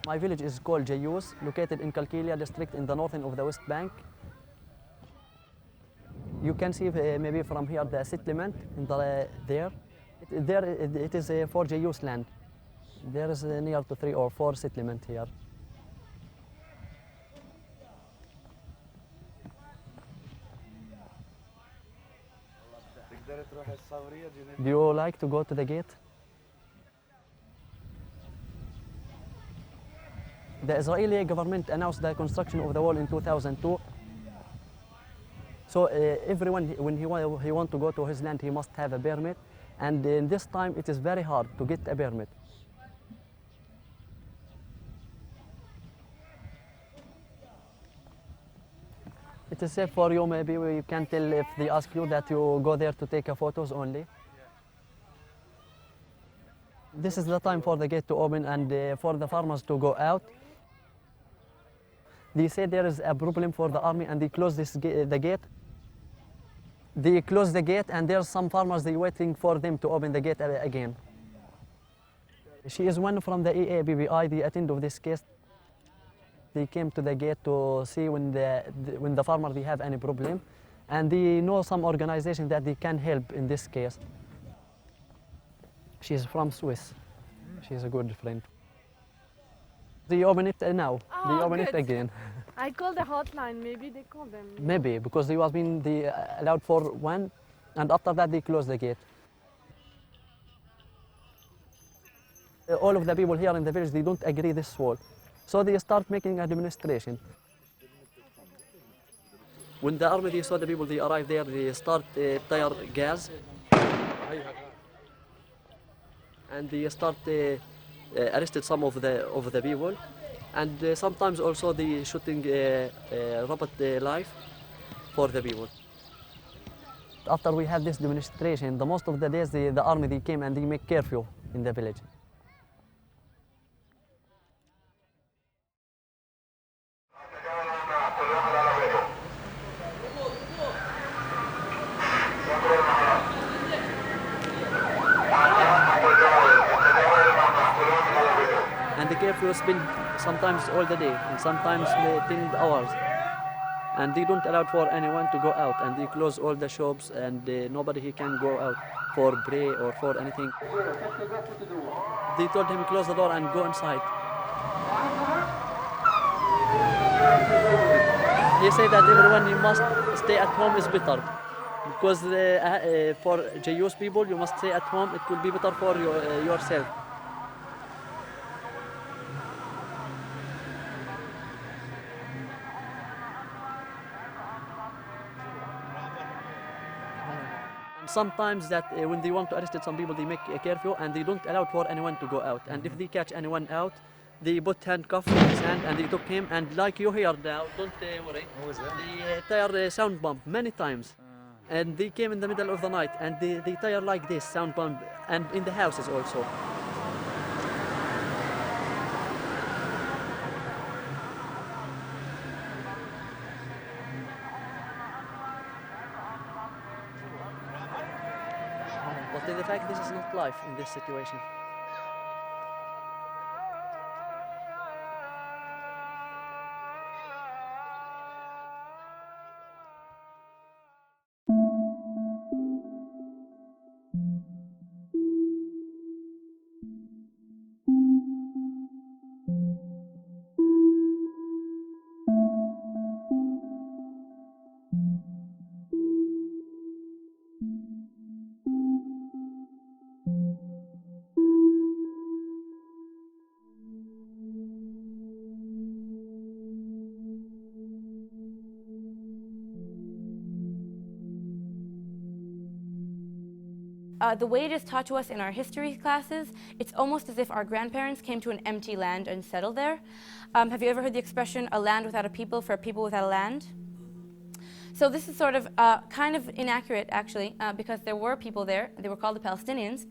My village is called Jayyous, located in Kalkilia district in the northern of the West Bank. You can see maybe from here the settlement in there. It is for Jayyous land. There is near to 3 or 4 settlement here. Do you like to go to the gate? The Israeli government announced the construction of the wall in 2002. So everyone, when he want to go to his land, he must have a permit. And in this time, it is very hard to get a permit. It is safe for you, maybe you can tell if they ask you that you go there to take photos only. This is the time for the gate to open and for the farmers to go out. They say there is a problem for the army and they close the gate. They close the gate and there's some farmers, they waiting for them to open the gate again. She is one from the EABBI, the attend of this case. They came to the gate to see when the farmer they have any problem, and they know some organization that they can help in this case. She's from Swiss. She's a good friend. They open it now. Oh, they open good. it again. I called the hotline. Maybe they called them. Maybe because they was being allowed for one, and after that they close the gate. All of the people here in the village, they don't agree this wall. So they start making a demonstration. When the army they saw the people, they arrive there, they start tear gas. And they start arrested some of the people. And sometimes also they shooting robot life for the people. After we had this demonstration, the most of the days the army they came and they make curfew in the village. And the curfew has been sometimes all the day and sometimes 10 hours. And they don't allow for anyone to go out, and they close all the shops and nobody he can go out for pray or for anything. They told him close the door and go inside. He said that everyone you must stay at home is better. Because for Jayyous people, you must stay at home. It will be better for yourself. And sometimes that when they want to arrest some people, they make a curfew and they don't allow for anyone to go out. And if they catch anyone out, they put handcuff in his hand and they took him. And like you hear now, don't worry. What was that? They tire sound bomb many times. And they came in the middle of the night and they tire like this, sound bomb, and in the houses also. But in fact, this is not life in this situation. The way it is taught to us in our history classes, it's almost as if our grandparents came to an empty land and settled there. Have you ever heard the expression, a land without a people for a people without a land? So this is sort of kind of inaccurate, actually, because there were people there. They were called the Palestinians.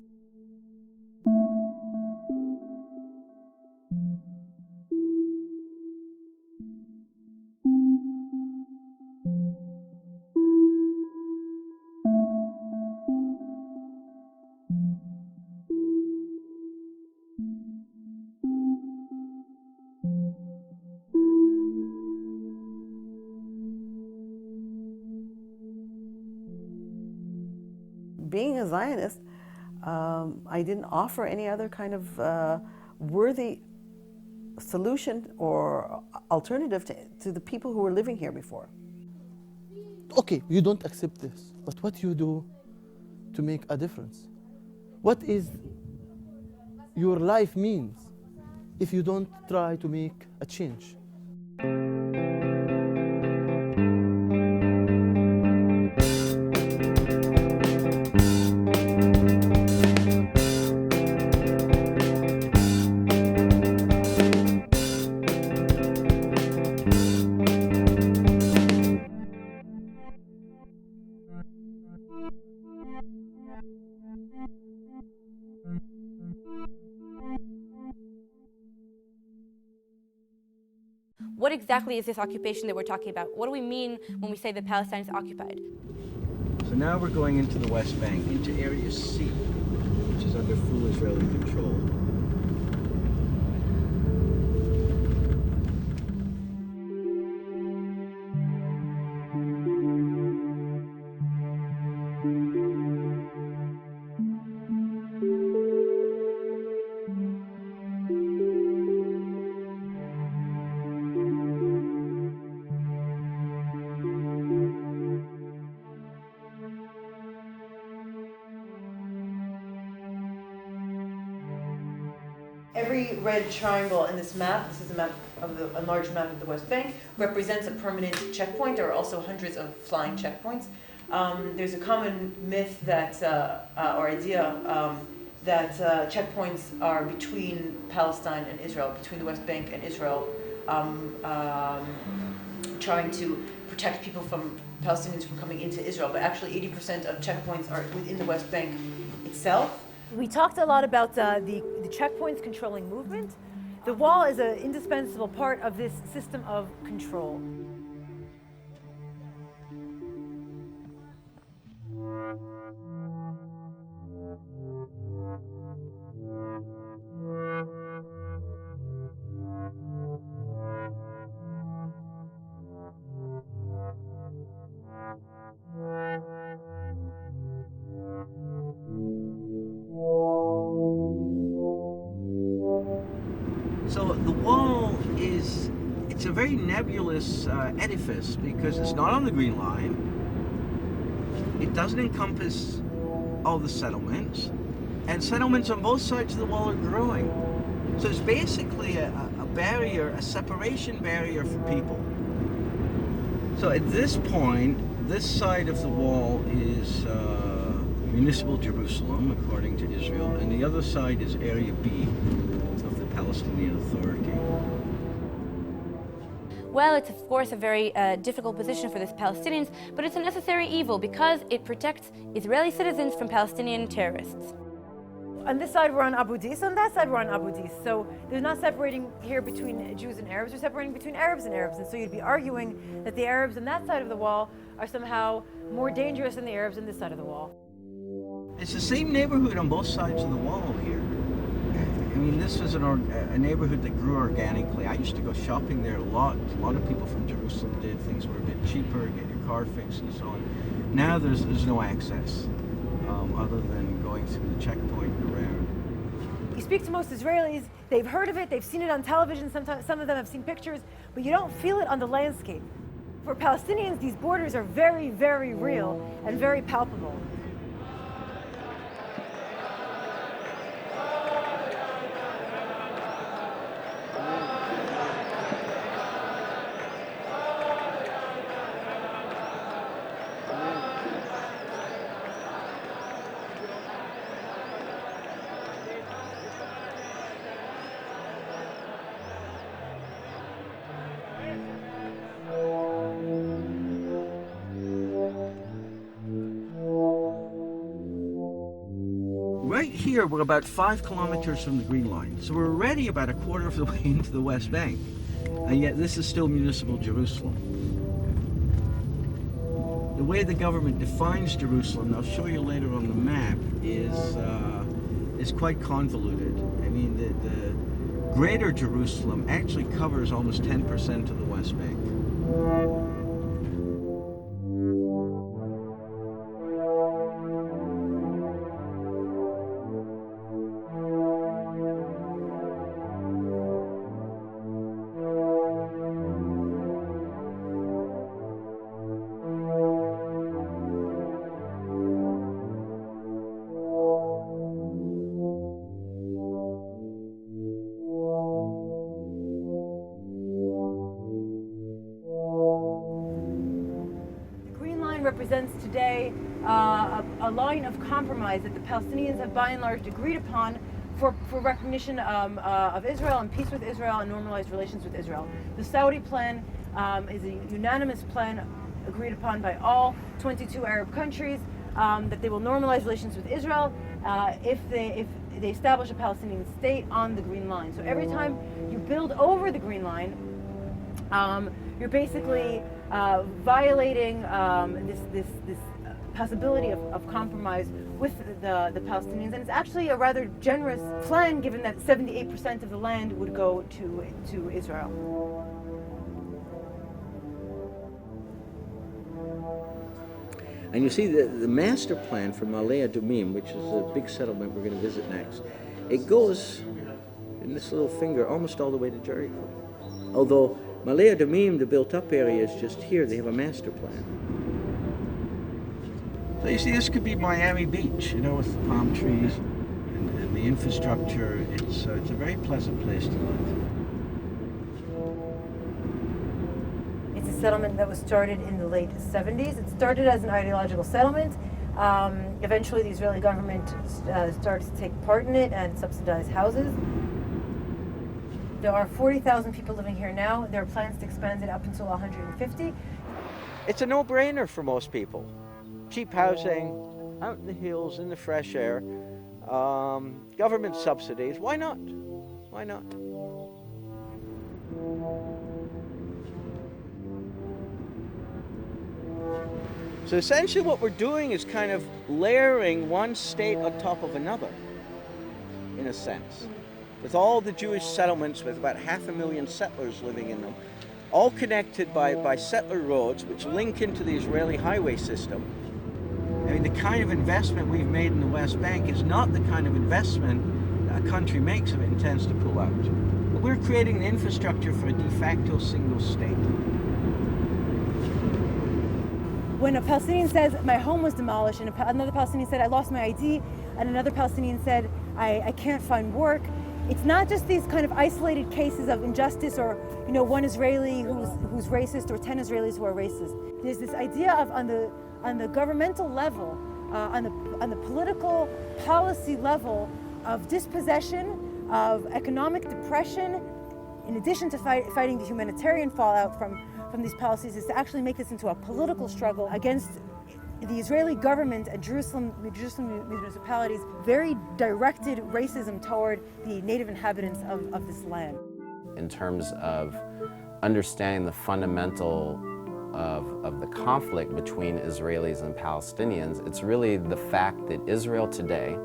being a Zionist, I didn't offer any other kind of worthy solution or alternative to the people who were living here before. Okay, you don't accept this, but what you do to make a difference? What is your life means if you don't try to make a change? What exactly is this occupation that we're talking about? What do we mean when we say that Palestine is occupied? So now we're going into the West Bank, into Area C, which is under full Israeli control. Every red triangle in this map, this is a map of a large map of the West Bank, represents a permanent checkpoint. There are also hundreds of flying checkpoints. There's a common myth that, or idea, that checkpoints are between Palestine and Israel, between the West Bank and Israel, trying to protect people from Palestinians from coming into Israel. But actually 80% of checkpoints are within the West Bank itself. We talked a lot about the checkpoints controlling movement. The wall is an indispensable part of this system of control. So the wall it's a very nebulous edifice because it's not on the Green Line. It doesn't encompass all the settlements, and settlements on both sides of the wall are growing. So it's basically a barrier, a separation barrier for people. So at this point, this side of the wall is municipal Jerusalem, according to Israel, and the other side is Area B of the Palestinian Authority. Well, it's of course a very difficult position for the Palestinians, but it's a necessary evil because it protects Israeli citizens from Palestinian terrorists. On this side we're on Abu Dis, on that side we're on Abu Dis. So there's not separating here between Jews and Arabs, we're separating between Arabs and Arabs. And so you'd be arguing that the Arabs on that side of the wall are somehow more dangerous than the Arabs on this side of the wall. It's the same neighborhood on both sides of the wall here. I mean, this is a neighborhood that grew organically. I used to go shopping there a lot. A lot of people from Jerusalem did. Things were a bit cheaper, get your car fixed and so on. Now there's no access other than going through the checkpoint and around. You speak to most Israelis, they've heard of it, they've seen it on television, sometimes some of them have seen pictures, but you don't feel it on the landscape. For Palestinians, these borders are very, very real and very palpable. Right here, we're about 5 kilometers from the Green Line, so we're already about a quarter of the way into the West Bank, and yet this is still municipal Jerusalem. The way the government defines Jerusalem, and I'll show you later on the map, is quite convoluted. I mean, the greater Jerusalem actually covers almost 10% of the West Bank. represents today a line of compromise that the Palestinians have by and large agreed upon for recognition of Israel and peace with Israel and normalized relations with Israel. The Saudi plan is a unanimous plan agreed upon by all 22 Arab countries that they will normalize relations with Israel if they establish a Palestinian state on the Green Line. So every time you build over the Green Line, you're basically violating this possibility of compromise with the Palestinians, and it's actually a rather generous plan given that 78% of the land would go to Israel. And you see the master plan for Ma'ale Adumim, which is a big settlement we're going to visit next, it goes in this little finger almost all the way to Jericho. Although Ma'ale Adumim, the built-up area, is just here. They have a master plan. So you see, this could be Miami Beach, with the palm trees and the infrastructure. It's a very pleasant place to live. It's a settlement that was started in the late 70s. It started as an ideological settlement. Eventually, the Israeli government started to take part in it and subsidize houses. There are 40,000 people living here now. There are plans to expand it up until 150. It's a no-brainer for most people. Cheap housing, out in the hills, in the fresh air, government subsidies. Why not? Why not? So essentially what we're doing is kind of layering one state on top of another, in a sense. With all the Jewish settlements with about 500,000 settlers living in them, all connected by settler roads which link into the Israeli highway system. I mean, the kind of investment we've made in the West Bank is not the kind of investment that a country makes if it intends to pull out. But we're creating the infrastructure for a de facto single state. When a Palestinian says, my home was demolished, and another Palestinian said, I lost my ID, and another Palestinian said, I can't find work, it's not just these kind of isolated cases of injustice or, one Israeli who's racist or 10 Israelis who are racist. There's this idea of on the governmental level, on the political policy level of dispossession, of economic depression, in addition to fighting the humanitarian fallout from these policies, is to actually make this into a political struggle against the Israeli government and Jerusalem municipalities' very directed racism toward the native inhabitants of this land. In terms of understanding the fundamental of the conflict between Israelis and Palestinians, it's really the fact that Israel today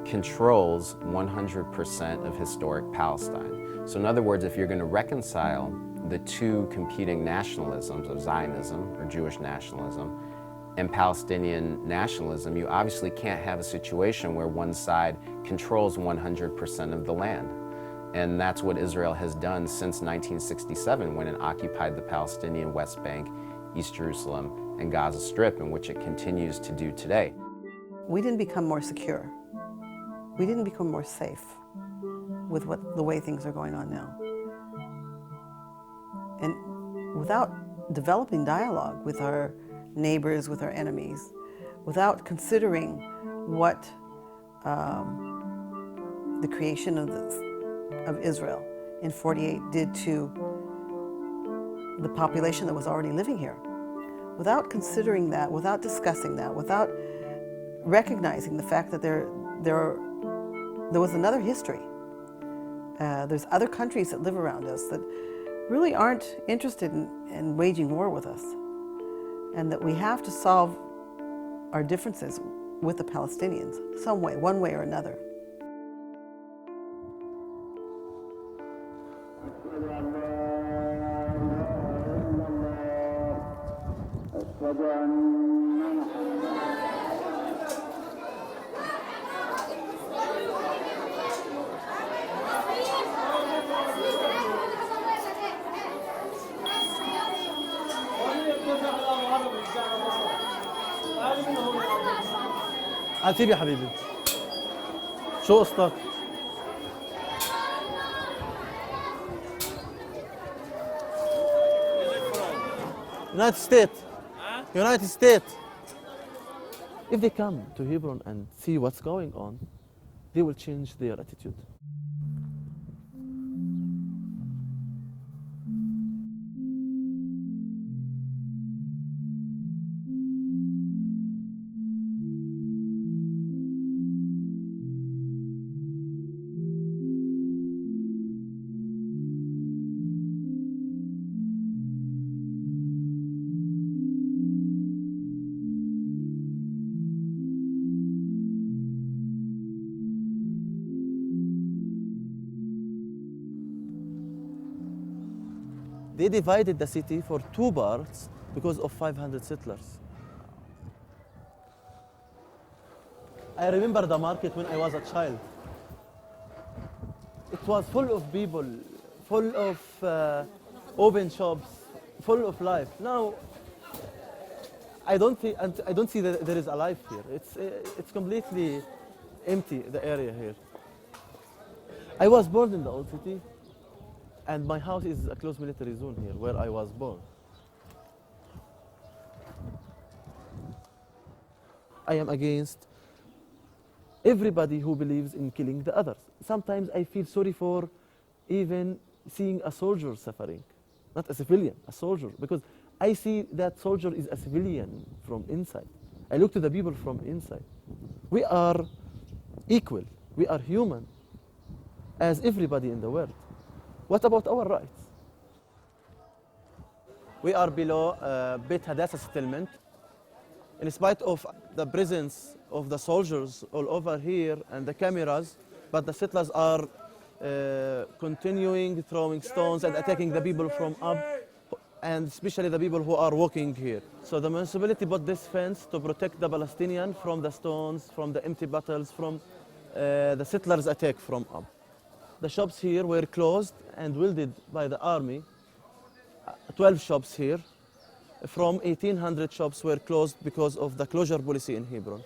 controls 100% of historic Palestine. So in other words, if you're going to reconcile the two competing nationalisms of Zionism, or Jewish nationalism, and Palestinian nationalism, you obviously can't have a situation where one side controls 100% of the land. And that's what Israel has done since 1967, when it occupied the Palestinian West Bank, East Jerusalem, and Gaza Strip, and which it continues to do today. We didn't become more secure. We didn't become more safe with the way things are going on now. And without developing dialogue with our neighbors, with our enemies, without considering what the creation of Israel in 48 did to the population that was already living here, without considering that, without discussing that, without recognizing the fact that there was another history. There's other countries that live around us that really aren't interested in waging war with us, and that we have to solve our differences with the Palestinians some way, one way or another. عتيب يا حبيبي شو قصتك؟ United States. United States. If they come to Hebron and see what's going on, they will change their attitude. They divided the city for two parts because of 500 settlers. I remember the market when I was a child. It was full of people, full of open shops, full of life. Now, I don't see that there is a life here. It's completely empty, the area here. I was born in the old city, and my house is a close military zone here, where I was born. I am against everybody who believes in killing the others. Sometimes I feel sorry for even seeing a soldier suffering, not a civilian, a soldier, because I see that soldier is a civilian from inside. I look to the people from inside. We are equal, we are human, as everybody in the world. What about our rights? We are below Beit Hadassah settlement. In spite of the presence of the soldiers all over here and the cameras, but the settlers are continuing throwing stones and attacking the people from up, and especially the people who are walking here. So the municipality put this fence to protect the Palestinian from the stones, from the empty bottles, from the settlers' attack from up. The shops here were closed and welded by the army. 12 shops here from 1,800 shops were closed because of the closure policy in Hebron.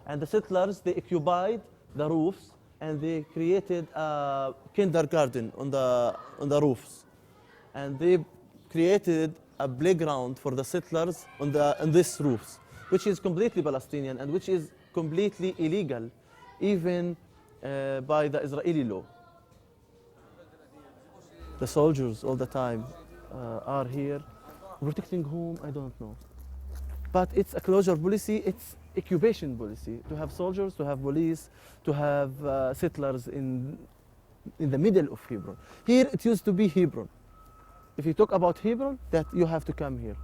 And the settlers, they occupied the roofs and they created a kindergarten on the roofs. And they created a playground for the settlers on these roofs, which is completely Palestinian and which is completely illegal, even by the Israeli law. The soldiers all the time are here, protecting whom, I don't know. But it's a closure policy, it's occupation policy, to have soldiers, to have police, to have settlers in the middle of Hebron. Here it used to be Hebron. If you talk about Hebron, that you have to come here.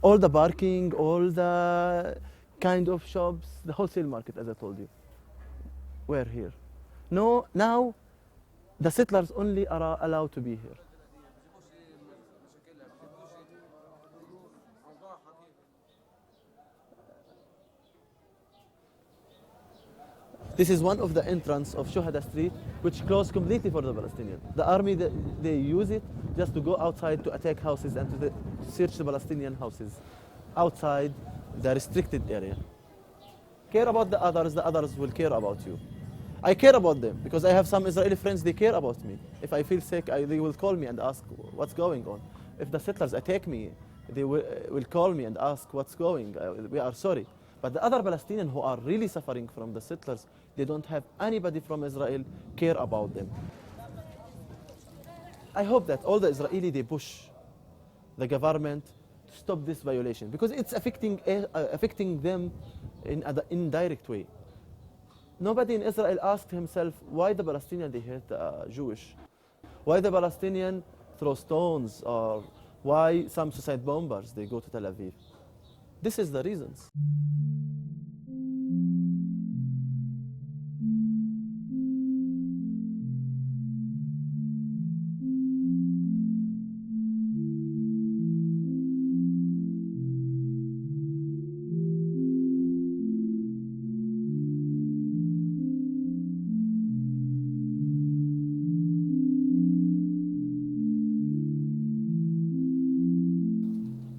All the parking, all the kind of shops, the wholesale market, as I told you, were here. No, now the settlers only are allowed to be here. This is one of the entrance of Shuhada Street, which closed completely for the Palestinians. The army, they use it just to go outside to attack houses and to search the Palestinian houses outside the restricted area. Care about the others will care about you. I care about them because I have some Israeli friends, they care about me. If I feel sick, they will call me and ask what's going on. If the settlers attack me, they will call me and ask what's going on. We are sorry. But the other Palestinians who are really suffering from the settlers, they don't have anybody from Israel care about them. I hope that all the Israeli, they push the government to stop this violation because it's affecting them in an indirect way. Nobody in Israel asked himself why the Palestinians, they hate Jewish, why the Palestinians throw stones, or why some suicide bombers, they go to Tel Aviv. This is the reasons.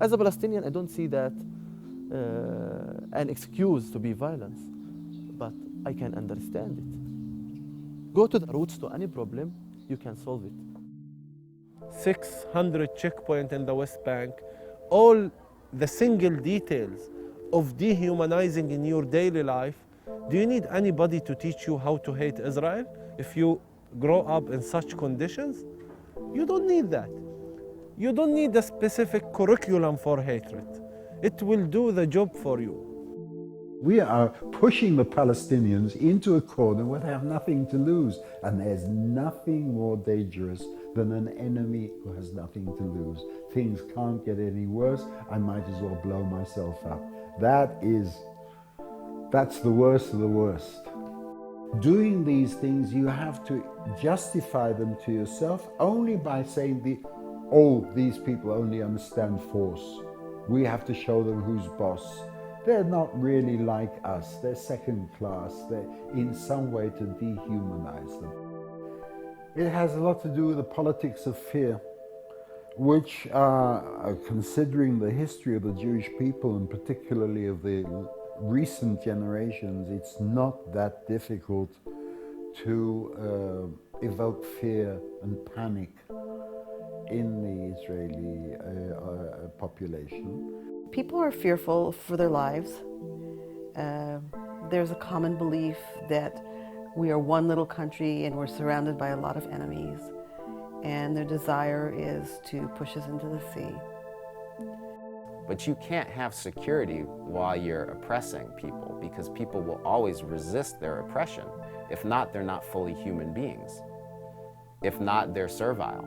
As a Palestinian, I don't see that an excuse to be violent, but I can understand it. Go to the roots to any problem, you can solve it. 600 checkpoints in the West Bank, all the single details of dehumanizing in your daily life, do you need anybody to teach you how to hate Israel? If you grow up in such conditions, you don't need that. You don't need a specific curriculum for hatred. It will do the job for you. We are pushing the Palestinians into a corner where they have nothing to lose. And there's nothing more dangerous than an enemy who has nothing to lose. Things can't get any worse. I might as well blow myself up. That's the worst of the worst. Doing these things, you have to justify them to yourself only by saying these people only understand force. We have to show them who's boss. They're not really like us. They're second class. They're in some way to dehumanize them. It has a lot to do with the politics of fear, which considering the history of the Jewish people and particularly of the recent generations, it's not that difficult to evoke fear and panic in the Israeli population. People are fearful for their lives. There's a common belief that we are one little country and we're surrounded by a lot of enemies, and their desire is to push us into the sea. But you can't have security while you're oppressing people, because people will always resist their oppression. If not, they're not fully human beings. If not, they're servile.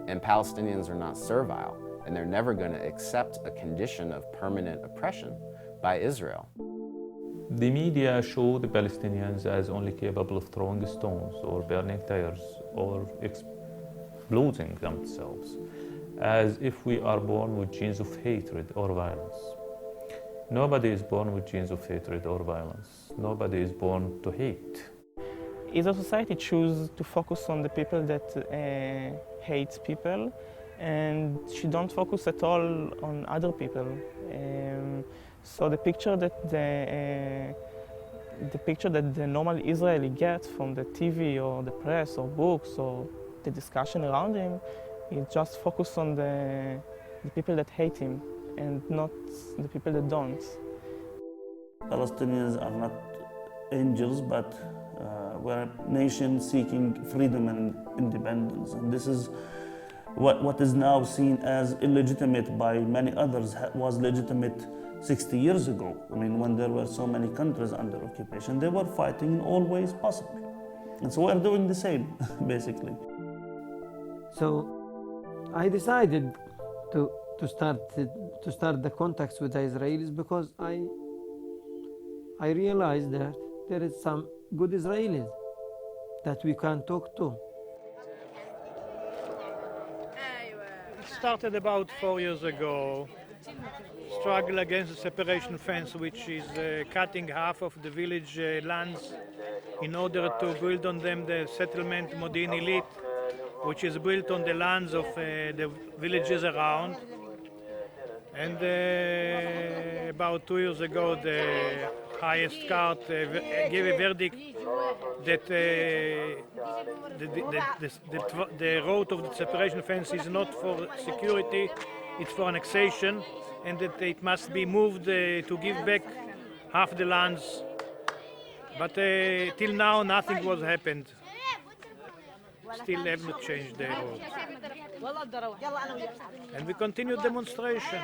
And Palestinians are not servile, and they're never going to accept a condition of permanent oppression by Israel. The media show the Palestinians as only capable of throwing stones or burning tires or exploding themselves, as if we are born with genes of hatred or violence. Nobody is born with genes of hatred or violence. Nobody is born to hate. Israel society chooses to focus on the people that hate people, and she don't focus at all on other people. So the picture that the normal Israeli gets from the TV or the press or books or the discussion around him, it just focus on the people that hate him and not the people that don't. Palestinians are not angels, but we're a nation seeking freedom and independence. And this is what is now seen as illegitimate by many others was legitimate 60 years ago. I mean, when there were so many countries under occupation, they were fighting in all ways possible. And so we're doing the same, basically. So I decided to start the contacts with the Israelis because I realized that there is some good Israelis that we can talk to. It started about 4 years ago. Struggle against the separation fence, which is cutting half of the village lands in order to build on them the settlement Modi'in Illit, which is built on the lands of the villages around. And about 2 years ago, the highest court gave a verdict that the road of the separation fence is not for security, it's for annexation, and that it must be moved to give back half the lands. But till now, nothing was happened. Still have not changed the road. And we continue demonstration.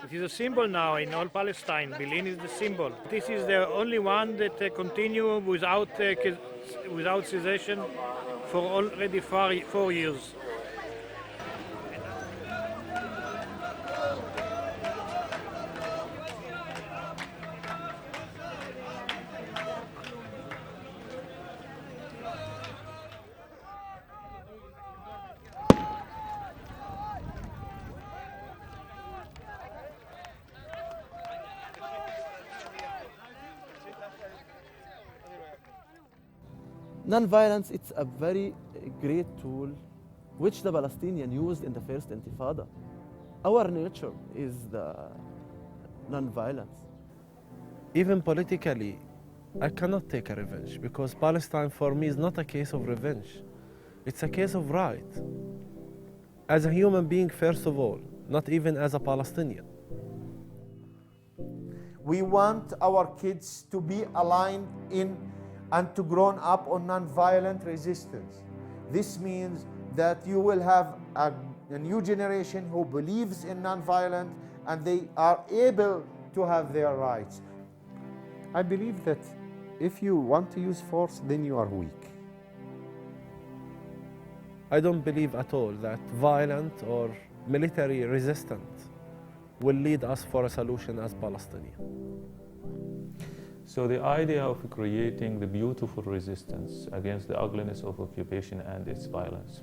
It is a symbol now in all Palestine. Bil'in is the symbol. This is the only one that continue without cessation for already 4 years. Nonviolence, it's a very great tool which the Palestinians used in the first Intifada. Our nature is the nonviolence. Even politically, I cannot take a revenge because Palestine for me is not a case of revenge. It's a case of right. As a human being, first of all, not even as a Palestinian. We want our kids to be aligned in and to grow up on nonviolent resistance. This means that you will have a new generation who believes in nonviolence and they are able to have their rights. I believe that if you want to use force, then you are weak. I don't believe at all that violent or military resistance will lead us for a solution as Palestinians. So the idea of creating the beautiful resistance against the ugliness of occupation and its violence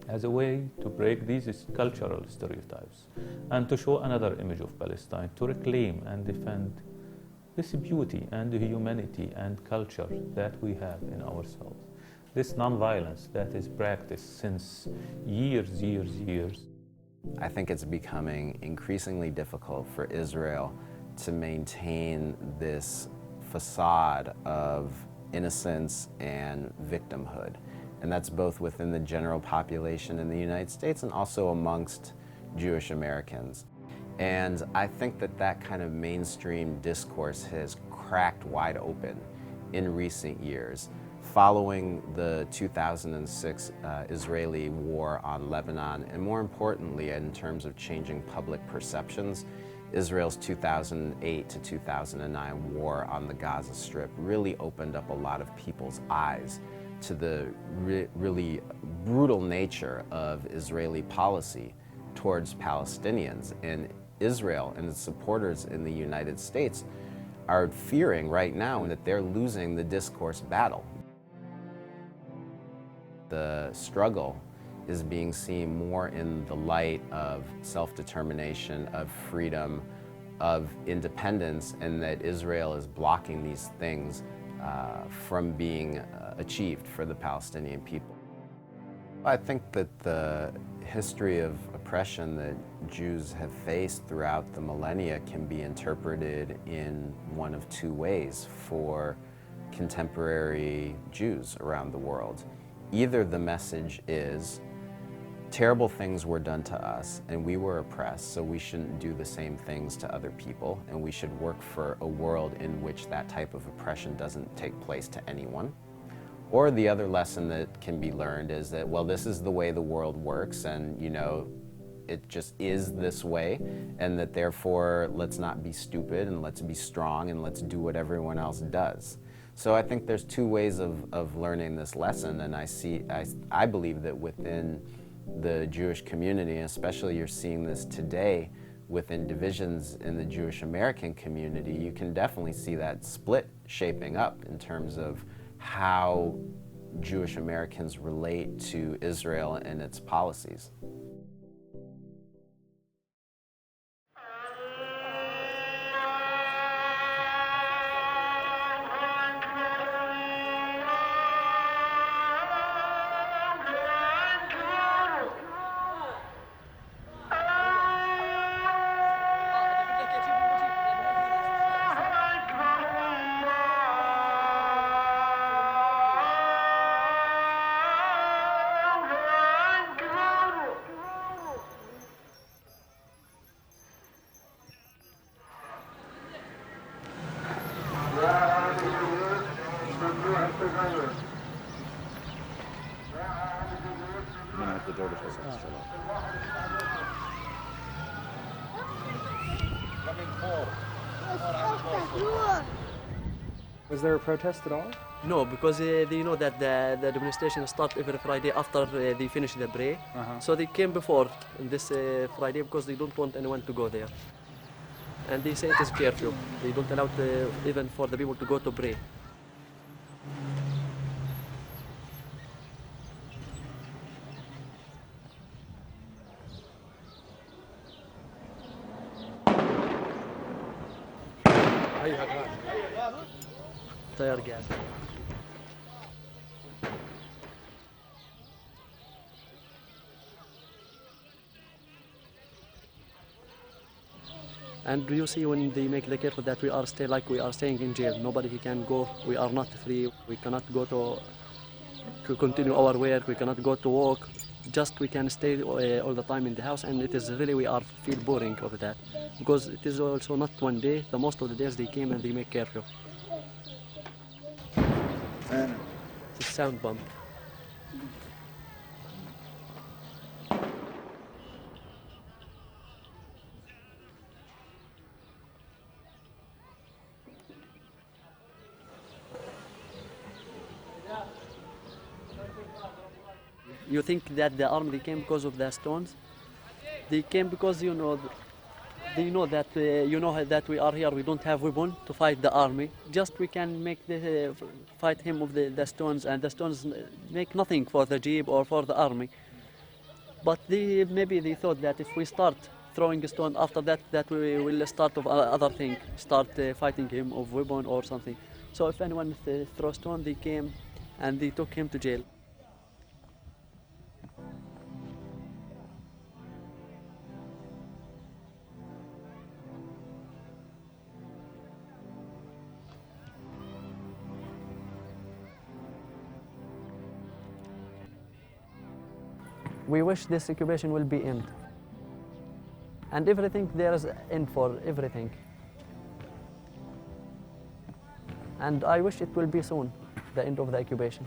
as a way to break these cultural stereotypes and to show another image of Palestine, to reclaim and defend this beauty and humanity and culture that we have in ourselves. This nonviolence that is practiced since years. I think it's becoming increasingly difficult for Israel to maintain this facade of innocence and victimhood. And that's both within the general population in the United States and also amongst Jewish Americans. And I think that that kind of mainstream discourse has cracked wide open in recent years. Following the 2006 Israeli war on Lebanon, and more importantly, in terms of changing public perceptions, Israel's 2008 to 2009 war on the Gaza Strip really opened up a lot of people's eyes to the really brutal nature of Israeli policy towards Palestinians. And Israel and its supporters in the United States are fearing right now that they're losing the discourse battle. The struggle is being seen more in the light of self-determination, of freedom, of independence, and that Israel is blocking these things from being achieved for the Palestinian people. I think that the history of oppression that Jews have faced throughout the millennia can be interpreted in one of two ways for contemporary Jews around the world. Either the message is terrible things were done to us and we were oppressed, so we shouldn't do the same things to other people, and we should work for a world in which that type of oppression doesn't take place to anyone. Or the other lesson that can be learned is that, well, this is the way the world works, and it just is this way, and that therefore let's not be stupid and let's be strong and let's do what everyone else does. So I think there's two ways of learning this lesson, and I believe that within the Jewish community, and especially you're seeing this today within divisions in the Jewish American community, you can definitely see that split shaping up in terms of how Jewish Americans relate to Israel and its policies. Was there a protest at all? No, because they know that the demonstration starts every Friday after they finish the prayer. So they came before this Friday because they don't want anyone to go there. And they say it is curfew. They don't allow even for the people to go to pray. Tire gas. And you see when they make the curfew that we are still like we are staying in jail. Nobody can go. We are not free. We cannot go to continue our work. We cannot go to work. just we can stay all the time in the house, and it is really we are feel boring of that, because it is also not one day. The most of the days they came and they make curfew. It's a sound bomb. You think that the army they came because of the stones? They came because they know that that we are here. We don't have weapon to fight the army. Just we can make the fight him with the stones, and the stones make nothing for the jeep or for the army. But maybe they thought that if we start throwing a stone after that we will start of other thing, start fighting him of weapon or something. So if anyone throw stone, they came and they took him to jail. We wish this occupation will be end. And everything, there is end for everything. And I wish it will be soon, the end of the occupation.